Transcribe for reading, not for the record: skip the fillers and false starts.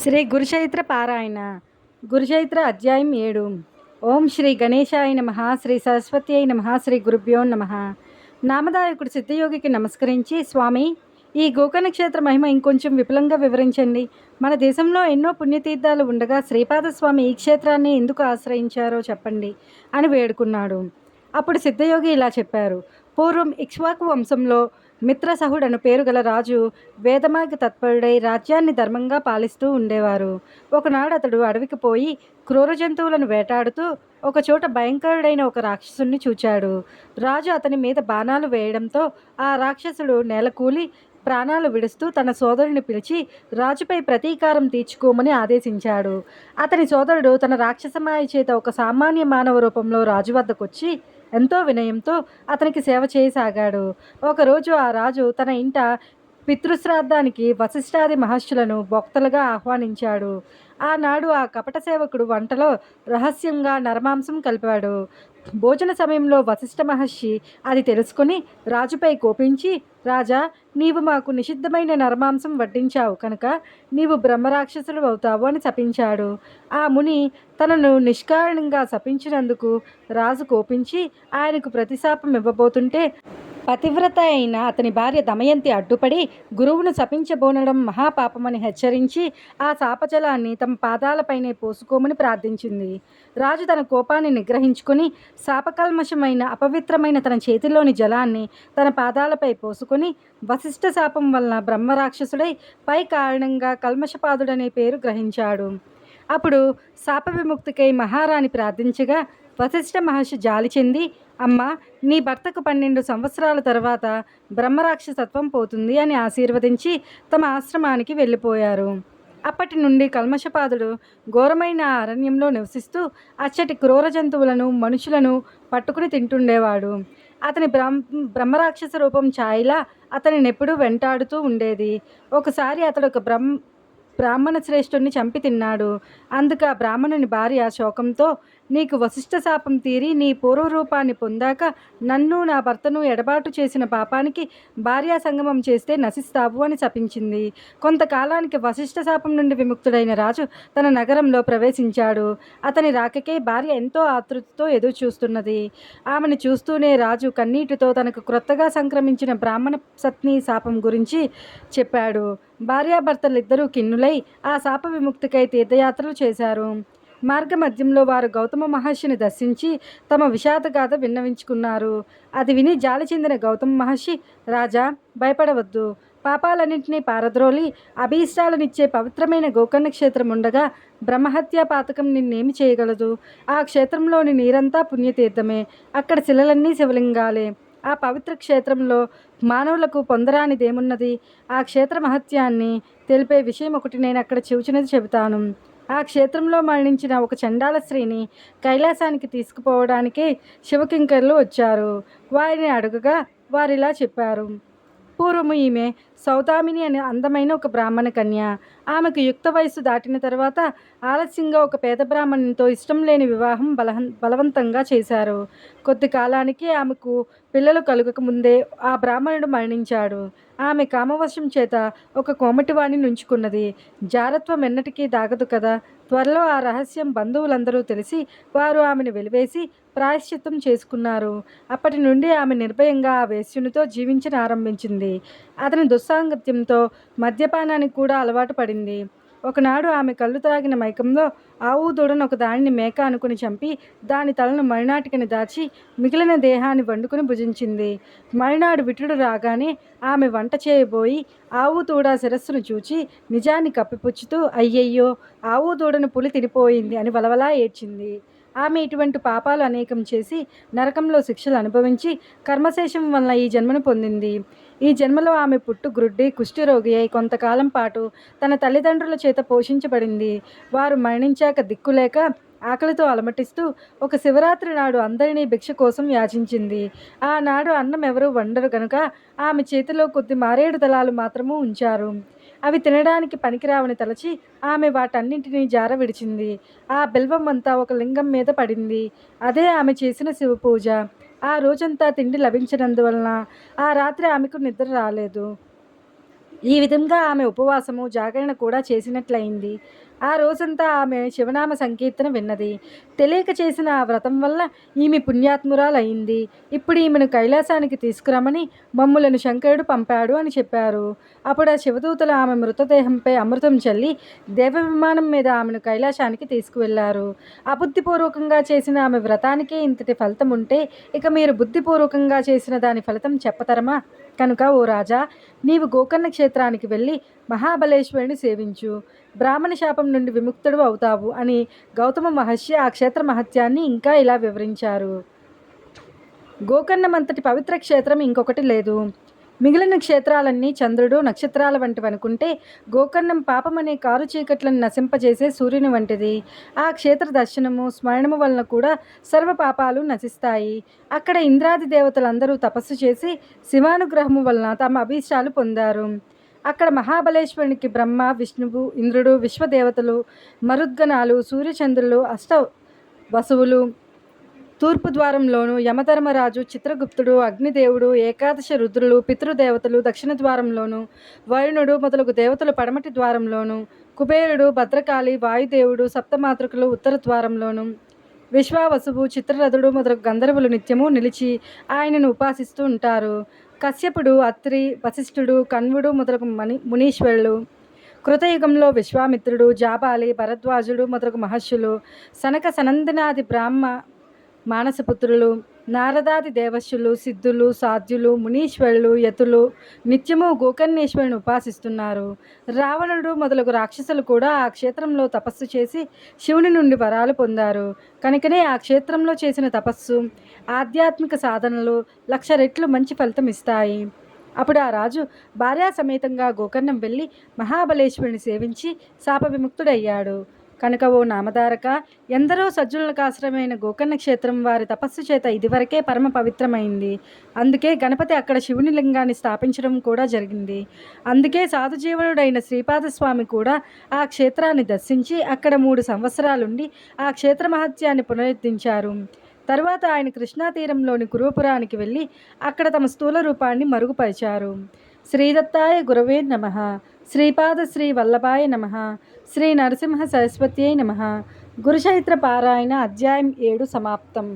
శ్రీ గురుచైత్ర పారాయణ గురుచైత్ర అధ్యాయం 7. ఓం శ్రీ గణేశాయ నమః. శ్రీ సరస్వతి అయి నమః. శ్రీ గురుభ్యో నమః. నామధాయకుడు సిద్ధయోగికి నమస్కరించి, స్వామి, ఈ గోకర్ణ క్షేత్ర మహిమ ఇంకొంచెం విపులంగా వివరించండి. మన దేశంలో ఎన్నో పుణ్యతీర్థాలు ఉండగా శ్రీపాదస్వామి ఈ క్షేత్రాన్ని ఎందుకు ఆశ్రయించారో చెప్పండి అని వేడుకున్నాడు. అప్పుడు సిద్ధయోగి ఇలా చెప్పారు. పూర్వం ఇక్ష్వాకు వంశంలో మిత్రసహుడను పేరు గల రాజు వేదమార్గ తత్పరుడై రాజ్యాన్ని ధర్మంగా పాలిస్తూ ఉండేవారు. ఒకనాడు అతడు అడవికి పోయి క్రూర జంతువులను వేటాడుతూ ఒకచోట భయంకరుడైన ఒక రాక్షసుని చూచాడు. రాజు అతని మీద బాణాలు వేయడంతో ఆ రాక్షసుడు నేలకూలి ప్రాణాలు విడుస్తూ తన సోదరుని పిలిచి రాజుపై ప్రతీకారం తీర్చుకోమని ఆదేశించాడు. అతని సోదరుడు తన రాక్షసమాయ చేత ఒక సామాన్య మానవ రూపంలో రాజు వద్దకొచ్చి ఎంతో వినయంతో అతనికి సేవ చేయసాగాడు. ఒకరోజు ఆ రాజు తన ఇంట పితృశ్రాద్ధానికి వశిష్ఠాది మహర్షులను భక్తులుగా ఆహ్వానించాడు. ఆనాడు ఆ కపట సేవకుడు వంటలో రహస్యంగా నరమాంసం కలిపాడు. భోజన సమయంలో వశిష్ఠ మహర్షి అది తెలుసుకుని రాజుపై కోపించి, రాజా, నీవు మాకు నిషిద్ధమైన నరమాంసం వడ్డించావు కనుక నీవు బ్రహ్మరాక్షసుడు అవుతావు అని శపించాడు. ఆ ముని తనను నిష్కారణంగా శపించినందుకు రాజు కోపించి ఆయనకు ప్రతిశాపం ఇవ్వబోతుంటే పతివ్రత అయిన అతని భార్య దమయంతి అడ్డుపడి గురువును శపించబోనడం మహాపాపమని హెచ్చరించి ఆ శాపజలాన్ని తమ పాదాలపైనే పోసుకోమని ప్రార్థించింది. రాజు తన కోపాన్ని నిగ్రహించుకుని శాపకల్మషమైన అపవిత్రమైన తన చేతిలోని జలాన్ని తన పాదాలపై పోసుకొని వశిష్ఠ శాపం వలన బ్రహ్మరాక్షసుడై పై కారణంగా కల్మషపాదుడనే పేరు గ్రహించాడు. అప్పుడు శాప విముక్తికై మహారాణి ప్రార్థించగా వశిష్ఠ మహర్షి జాలి చెంది, అమ్మ, నీ భర్తకు 12 సంవత్సరాల తర్వాత బ్రహ్మరాక్షసత్వం పోతుంది అని ఆశీర్వదించి తమ ఆశ్రమానికి వెళ్ళిపోయారు. అప్పటి నుండి కల్మషపాదుడు ఘోరమైన అరణ్యంలో నివసిస్తూ అచ్చటి క్రూర జంతువులను మనుషులను పట్టుకుని తింటుండేవాడు. అతని బ్రహ్మరాక్షస రూపం ఛాయలా అతనినెప్పుడూ వెంటాడుతూ ఉండేది. ఒకసారి అతడు ఒక బ్రాహ్మణ శ్రేష్ఠుణ్ణి చంపి తిన్నాడు. అందుకు ఆ బ్రాహ్మణుని భార్య శోకంతో, నీకు వశిష్ఠ శాపం తీరి నీ పూర్వరూపాన్ని పొందాక నన్ను నా భర్తను ఎడబాటు చేసిన పాపానికి భార్యా సంగమం చేస్తే నశిస్తావు అని శపించింది. కొంతకాలానికి వశిష్ఠ శాపం నుండి విముక్తుడైన రాజు తన నగరంలో ప్రవేశించాడు. అతని రాకకే భార్య ఎంతో ఆతృతతో ఎదురు చూస్తున్నది. ఆమెను చూస్తూనే రాజు కన్నీటితో తనకు క్రొత్తగా సంక్రమించిన బ్రాహ్మణ సత్ని శాపం గురించి చెప్పాడు. భార్యాభర్తలిద్దరూ కిన్నులై ఆ శాప విముక్తికై తీర్థయాత్రలు చేశారు. మార్గమధ్యంలో వారు గౌతమ మహర్షిని దర్శించి తమ విషాదగాథ విన్నవించుకున్నారు. అది విని జాలి చెందిన గౌతమ మహర్షి, రాజా, భయపడవద్దు. పాపాలన్నింటినీ పారద్రోలి అభీష్టాలనిచ్చే పవిత్రమైన గోకర్ణ క్షేత్రం ఉండగా బ్రహ్మహత్యా పాతకం నిన్నేమి చేయగలదు? ఆ క్షేత్రంలోని నీరంతా పుణ్యతీర్థమే. అక్కడ శిలలన్నీ శివలింగాలే. ఆ పవిత్ర క్షేత్రంలో మానవులకు పొందరానిదేమున్నది? ఆ క్షేత్ర మహత్యాన్ని తెలిపే విషయం ఒకటి నేను అక్కడ చూచినది చెబుతాను. ఆ క్షేత్రంలో మరణించిన ఒక చండాల స్త్రీని కైలాసానికి తీసుకుపోవడానికే శివకింకర్లు వచ్చారు. వారిని అడుగగా వారిలా చెప్పారు. పూర్వము ఈమె సౌదామిని అనే అందమైన ఒక బ్రాహ్మణ కన్య. ఆమెకు యుక్త వయస్సు దాటిన తర్వాత ఆలస్యంగా ఒక పేద బ్రాహ్మణునితో ఇష్టం లేని వివాహం బలవంతంగా చేశారు. కొద్ది కాలానికి ఆమెకు పిల్లలు కలుగక ముందే ఆ బ్రాహ్మణుడు మరణించాడు. ఆమె కామవశం చేత ఒక కోమటివాణి నుంచుకున్నది. జారత్వం ఎన్నటికీ దాగదు కదా. త్వరలో ఆ రహస్యం బంధువులందరూ తెలిసి వారు ఆమెను వెలివేసి ప్రాయశ్చిత్తం చేసుకున్నారు. అప్పటి నుండి ఆమె నిర్భయంగా ఆ వేశ్యునితో జీవించనారంభించింది. అతని దుస్సాంగత్యంతో మద్యపానానికి కూడా అలవాటు పడింది. ఒకనాడు ఆమె కళ్ళు త్రాగిన మైకంలో ఆవు దూడను ఒక దానిని మేక అనుకుని చంపి దాని తలను మరునాటికని దాచి మిగిలిన దేహాన్ని వండుకుని భుజించింది. మరునాడు విటుడు రాగానే ఆమె వంట చేయబోయి ఆవు దూడ శిరస్సును చూచి నిజాన్ని కప్పిపుచ్చుతూ, అయ్యయ్యో, ఆవు దూడను పులి తినిపోయింది అని వలవలా ఏడ్చింది. ఆమె ఇటువంటి పాపాలు అనేకం చేసి నరకంలో శిక్షలు అనుభవించి కర్మశేషం వలన ఈ జన్మను పొందింది. ఈ జన్మలో ఆమె పుట్టు గ్రుడ్డి కుష్ఠరోగి అయి కొంతకాలం పాటు తన తల్లిదండ్రుల చేత పోషించబడింది. వారు మరణించాక దిక్కులేక ఆకలితో అలమటిస్తూ ఒక శివరాత్రి నాడు అందరినీ భిక్ష కోసం యాచించింది. ఆనాడు అన్నం ఎవరూ వండరు గనుక ఆమె చేతిలో కొద్ది మారేడు దళాలు మాత్రము ఉంచారు. అవి తినడానికి పనికిరావని తలచి ఆమె వాటన్నింటినీ జార విడిచింది. ఆ బిల్వం అంతా ఒక లింగం మీద పడింది. అదే ఆమె చేసిన శివపూజ. ఆ రోజంతా తిండి లభించినందువలన ఆ రాత్రి ఆమెకు నిద్ర రాలేదు. ఈ విధంగా ఆమె ఉపవాసము జాగరణ కూడా చేసినట్లయింది. ఆ రోజంతా ఆమె శివనామ సంకీర్తన విన్నది. తెలియక చేసిన ఆ వ్రతం వల్ల ఈమె పుణ్యాత్మురాలయ్యింది. ఇప్పుడు ఈమెను కైలాసానికి తీసుకురమని మమ్ములను శంకరుడు పంపాడు అని చెప్పారు. అప్పుడు ఆ శివదూతలు ఆమె మృతదేహంపై అమృతం చల్లి దేవ విమానం మీద ఆమెను కైలాసానికి తీసుకువెళ్లారు. అబుద్ధిపూర్వకంగా చేసిన ఆమె వ్రతానికే ఇంతటి ఫలితం ఉంటే ఇక మీరు బుద్ధిపూర్వకంగా చేసిన దాని ఫలితం చెప్పతరమా? కనుక ఓ రాజా, నీవు గోకర్ణ క్షేత్రానికి వెళ్ళి మహాబలేశ్వరుని సేవించు, బ్రాహ్మణ శాపం నుండి విముక్తుడు అవుతావు అని గౌతమ మహర్షి ఆ క్షేత్ర మహత్యాన్ని ఇంకా ఇలా వివరించారు. గోకర్ణమంతటి పవిత్ర క్షేత్రం ఇంకొకటి లేదు. మిగిలిన క్షేత్రాలన్నీ చంద్రుడు నక్షత్రాల వంటివి అనుకుంటే గోకర్ణం పాపమనే కారు చీకట్లను నశింపజేసే సూర్యుని వంటిది. ఆ క్షేత్ర దర్శనము స్మరణము వలన కూడా సర్వ పాపాలు నశిస్తాయి. అక్కడ ఇంద్రాది దేవతలందరూ తపస్సు చేసి శివానుగ్రహము వలన తమ అభీష్టాలు పొందారు. అక్కడ మహాబలేశ్వరునికి బ్రహ్మ విష్ణువు ఇంద్రుడు విశ్వదేవతలు మరుద్గణాలు సూర్యచంద్రులు అష్ట వసువులు తూర్పు ద్వారంలోను యమధర్మరాజు చిత్రగుప్తుడు అగ్నిదేవుడు ఏకాదశ రుద్రులు పితృదేవతలు దక్షిణ ద్వారంలోను వరుణుడు మొదలగు దేవతలు పడమటి ద్వారంలోను కుబేరుడు భద్రకాళి వాయుదేవుడు సప్తమాతృకులు ఉత్తర ద్వారంలోను విశ్వావసువు చిత్రరథుడు మొదలగు గంధర్వులు నిత్యము నిలిచి ఆయనను ఉపాసిస్తూ ఉంటారు. కశ్యపుడు అత్రి వశిష్ఠుడు కణ్వుడు మొదలగు మునీశ్వరులు కృతయుగంలో విశ్వామిత్రుడు జాబాలి భరద్వాజుడు మొదలగు మహర్షులు సనక సనందనాది బ్రాహ్మ మానసపుత్రులు నారదాది దేవశులు సిద్ధులు సాధ్యులు మునీశ్వరులు యతులు నిత్యము గోకర్ణేశ్వరుని ఉపాసిస్తున్నారు. రావణుడు మొదలగు రాక్షసులు కూడా ఆ క్షేత్రంలో తపస్సు చేసి శివుని నుండి వరాలు పొందారు. కనుకనే ఆ క్షేత్రంలో చేసిన తపస్సు ఆధ్యాత్మిక సాధనలు 1,00,000 రెట్లు మంచి ఫలితం ఇస్తాయి. అప్పుడు ఆ రాజు భార్యా సమేతంగా గోకర్ణం వెళ్ళి మహాబలేశ్వరుని సేవించి శాప విముక్తుడయ్యాడు. కనుక ఓ నామధారక, ఎందరో సజ్జనులకు ఆశ్రయమైన గోకర్ణ క్షేత్రం వారి తపస్సు చేత ఇదివరకే పరమ పవిత్రమైంది. అందుకే గణపతి అక్కడ శివుని లింగాన్ని స్థాపించడం కూడా జరిగింది. అందుకే సాధుజీవనుడైన శ్రీపాదస్వామి కూడా ఆ క్షేత్రాన్ని దర్శించి అక్కడ 3 సంవత్సరాలుండి ఆ క్షేత్ర మహత్యాన్ని పునరుద్ధరించారు. తరువాత ఆయన కృష్ణా తీరంలోని కురుపురానికి వెళ్ళి అక్కడ తమ స్థూల రూపాన్ని మరుగుపరిచారు. శ్రీదత్తాయ గురవే నమః. శ్రీపాద శ్రీ వల్లభాయ నమః. శ్రీ నరసింహ సరస్వత్యై నమః. గురుచరిత్ర పారాయణ అధ్యాయం 7 సమాప్తం.